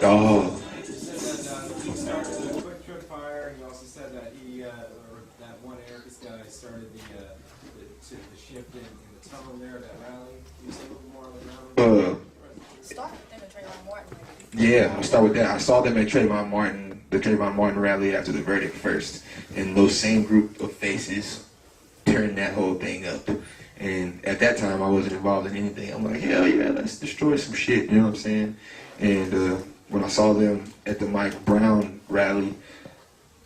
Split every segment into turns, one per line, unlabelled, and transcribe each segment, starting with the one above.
Oh.
He said that he started the Quiktrip fire. He also said that or that one anarchist guy started the shift in the tone there, that rally. Can you say a little more on the rally?
Start with them and Trayvon Martin.
Yeah, I'll start with that. I saw them at Trayvon Martin, the Trayvon Martin rally after the verdict first, and those same group of faces turned that whole thing up. And at that time, I wasn't involved in anything. I'm like, hell yeah, let's destroy some shit, you know what I'm saying? And when I saw them at the Mike Brown rally,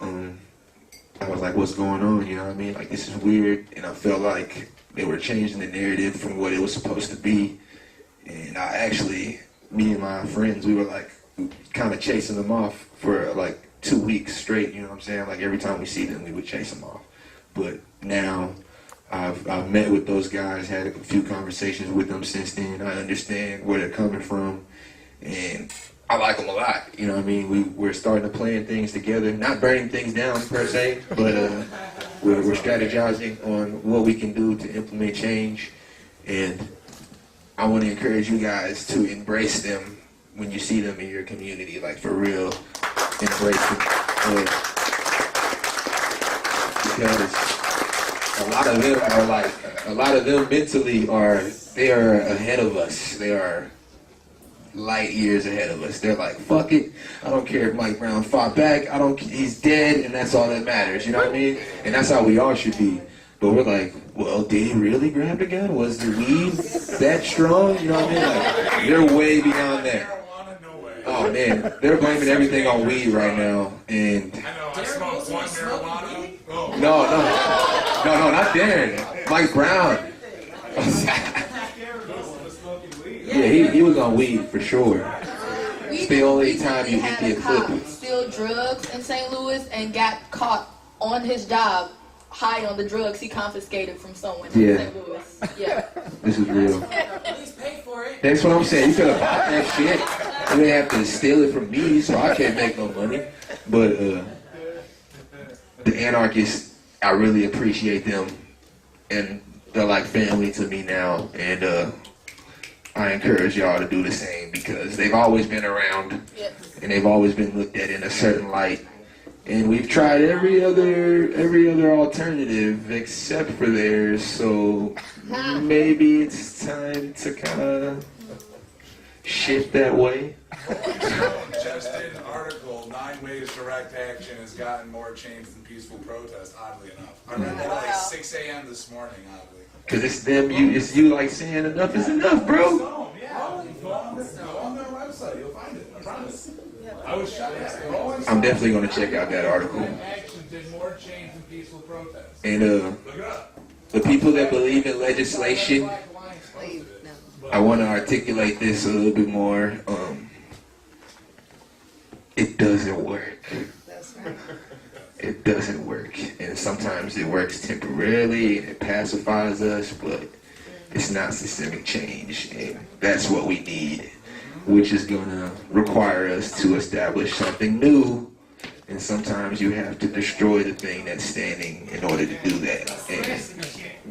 I was like, what's going on, you know what I mean? Like, this is weird, and I felt like they were changing the narrative from what it was supposed to be. And I actually, me and my friends, we were like kind of chasing them off for like 2 weeks straight, you know what I'm saying? Like every time we see them, we would chase them off. But now I've met with those guys, had a few conversations with them since then. I understand where they're coming from, and I like them a lot, you know what I mean? We're starting to plan things together, not burning things down per se, but we're strategizing on what we can do to implement change. And I want to encourage you guys to embrace them when you see them in your community, like for real, embrace them. Because a lot of them mentally they are ahead of us. They are light years ahead of us. They're like, fuck it, I don't care if Mike Brown fought back, he's dead, and that's all that matters, you know what I mean? And that's how we all should be. But we're like, well, did he really grab the gun? Was the weed that strong? You know what I mean? Like, they're way beyond that. Oh man, they're blaming everything on weed right now. And
I know, I smoked one marijuana. Oh.
No, not Darren. Mike Brown. Yeah, he was on weed for sure. It's the only time you hit the equipment.
Steal drugs in St. Louis and got caught on his job high on the drugs he confiscated from someone in St. Louis. Yeah.
This is real.
Please pay for it.
That's what I'm saying. You could have bought that shit. You didn't have to steal it from me, so I can't make no money. But the anarchists, I really appreciate them, and they're like family to me now. And I encourage y'all to do the same, because they've always been around, and they've always been looked at in a certain light. And we've tried every other alternative except for theirs, so maybe it's time to kind of shift that way.
Just did an article, 9 Ways Direct Action has gotten more change than peaceful protest, oddly enough. I read that at like 6 a.m. this morning, oddly.
Because it's them, it's you like saying enough is enough, bro.
Go on their website, you'll find it, I promise. I was shocked.
I'm definitely going to check out that article.
Action did more change than peaceful protest.
And
Look it up.
the people that believe in legislation, I want to articulate this a little bit more. It doesn't work. It doesn't work. And sometimes it works temporarily and it pacifies us, but it's not systemic change. And that's what we need, which is going to require us to establish something new. And sometimes you have to destroy the thing that's standing in order to do that. And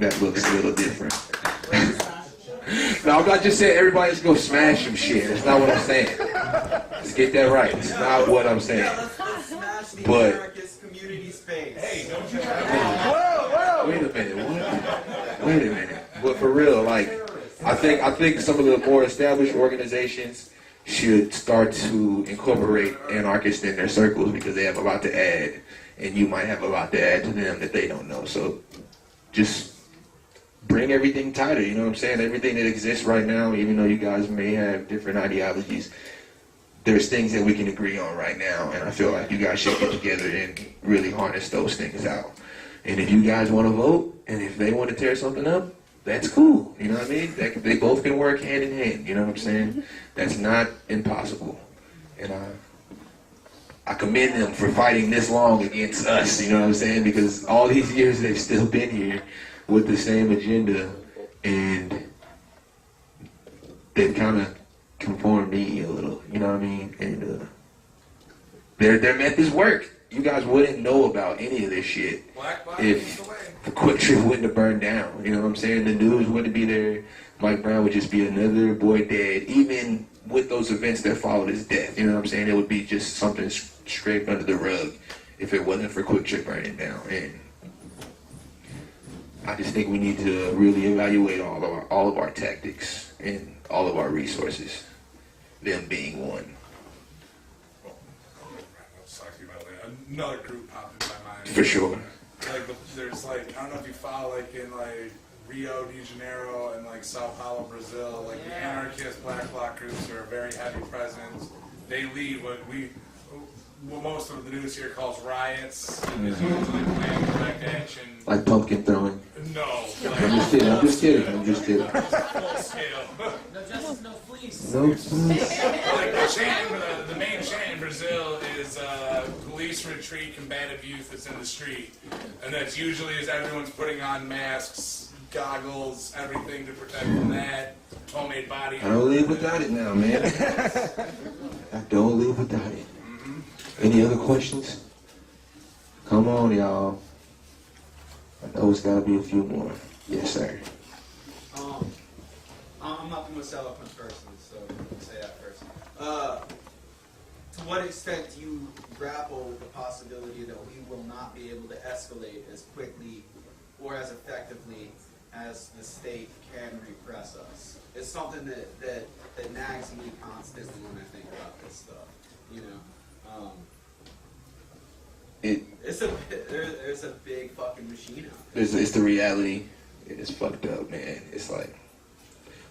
that looks a little different. No, I'm not just saying everybody's go smash some shit. That's not what I'm saying. Let's get that right. It's not what I'm saying. But
Hey, don't you
wait a minute, what? Wait a minute. But for real, like, I think some of the more established organizations should start to incorporate anarchists in their circles, because they have a lot to add, and you might have a lot to add to them that they don't know. So just bring everything tighter, you know what I'm saying? Everything that exists right now, even though you guys may have different ideologies, there's things that we can agree on right now, and I feel like you guys should get together and really harness those things out. And if you guys want to vote, and if they want to tear something up, that's cool, you know what I mean? They both can work hand in hand, you know what I'm saying? That's not impossible. And I commend them for fighting this long against us, you know what I'm saying? Because all these years they've still been here with the same agenda, and they've kind of conformed me a little, you know what I mean? And their methods work. You guys wouldn't know about any of this shit if the Quiktrip wouldn't have burned down. You know what I'm saying? The news wouldn't be there. Mike Brown would just be another boy dead. Even with those events that followed his death. You know what I'm saying? It would be just something scraped under the rug if it wasn't for Quiktrip burning down. And I just think we need to really evaluate all of our tactics and all of our resources, them being one.
Another group popped in my mind.
For sure.
Like there's like, I don't know if you follow like in like Rio de Janeiro and like Sao Paulo, Brazil, like the anarchist black bloc groups are a very heavy presence. They lead what most of the news here calls riots. It's usually planned direct action.
Like pumpkin throwing.
No.
I'm just kidding.
Full scale.
No justice, no fleece.
No, please.
Like the main chant in Brazil is police retreat, combative youth that's in the street. And that's usually as everyone's putting on masks, goggles, everything to protect from that, homemade body.
I don't live without it now, man. I don't live without it. Any other questions? Come on, y'all. I know it's gotta be a few more. Yes, sir.
I'm not the most eloquent person, so I'll say that first. To what extent do you grapple with the possibility that we will not be able to escalate as quickly or as effectively as the state can repress us? It's something that nags me constantly when I think about this stuff, you know? There's a big fucking machine out there.
It's the reality. It's fucked up, man. It's like,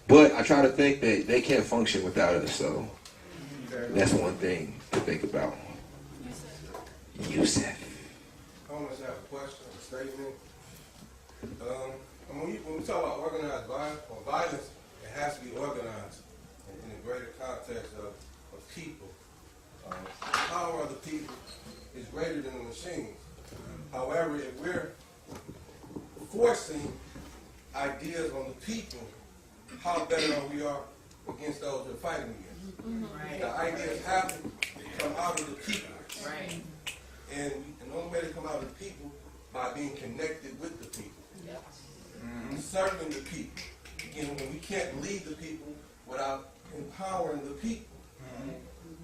but I try to think that they can't function without us, so that's one thing to think about. Yusef.
I almost have a question, a statement. When we talk about organized violence or violence, it has to be organized in a greater context of people. The power of the people is greater than the machines. However, if we're forcing ideas on the people, how better are we against those we're fighting against? Right. The ideas have to come out of the people.
Right.
And the only way to come out of the people by being connected with the people.
Yep.
Serving the people. Again, we can't lead the people without empowering the people.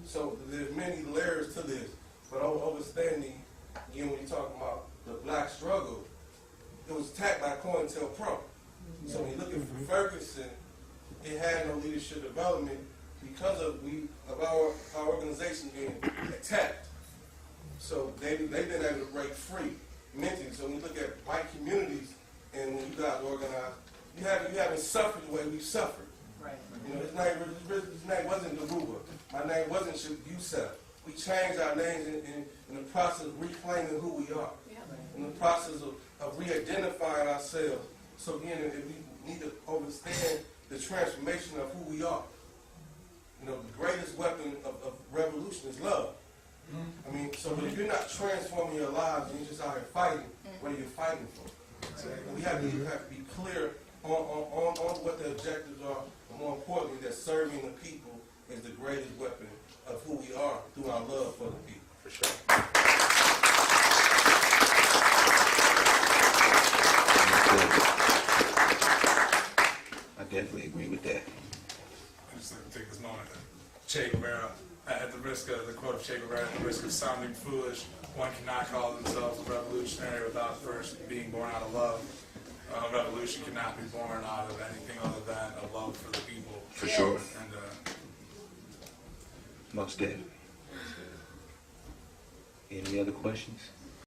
So there's many layers to this. But understanding, again, when you're talking about the black struggle, it was attacked by COINTELPRO. So when you look at Ferguson, it had no leadership development because of our organization being attacked. So they've been able to break free mentally. So when you look at white communities and when you guys organize, you haven't suffered the way we suffered.
Right.
You know, his name wasn't Garuba. My name wasn't Yusef. We changed our names in the process of reclaiming who we are. Yeah. In the process of re-identifying ourselves. So again, we need to understand the transformation of who we are. You know, the greatest weapon of revolution is love. I mean, so if you're not transforming your lives and you're just out here fighting, what are you fighting for? And we have to be clear on what the objectives are, and more importantly, that serving the people is the greatest weapon of who we are through our love for the people.
For sure. I definitely agree with that.
I just like to take this moment. Che Guevara, at the risk of the quote of Che Guevara, at the risk of sounding foolish, one cannot call themselves a revolutionary without first being born out of love. A revolution cannot be born out of anything other than a love for the people.
For sure.
And
Most dead. Any other questions?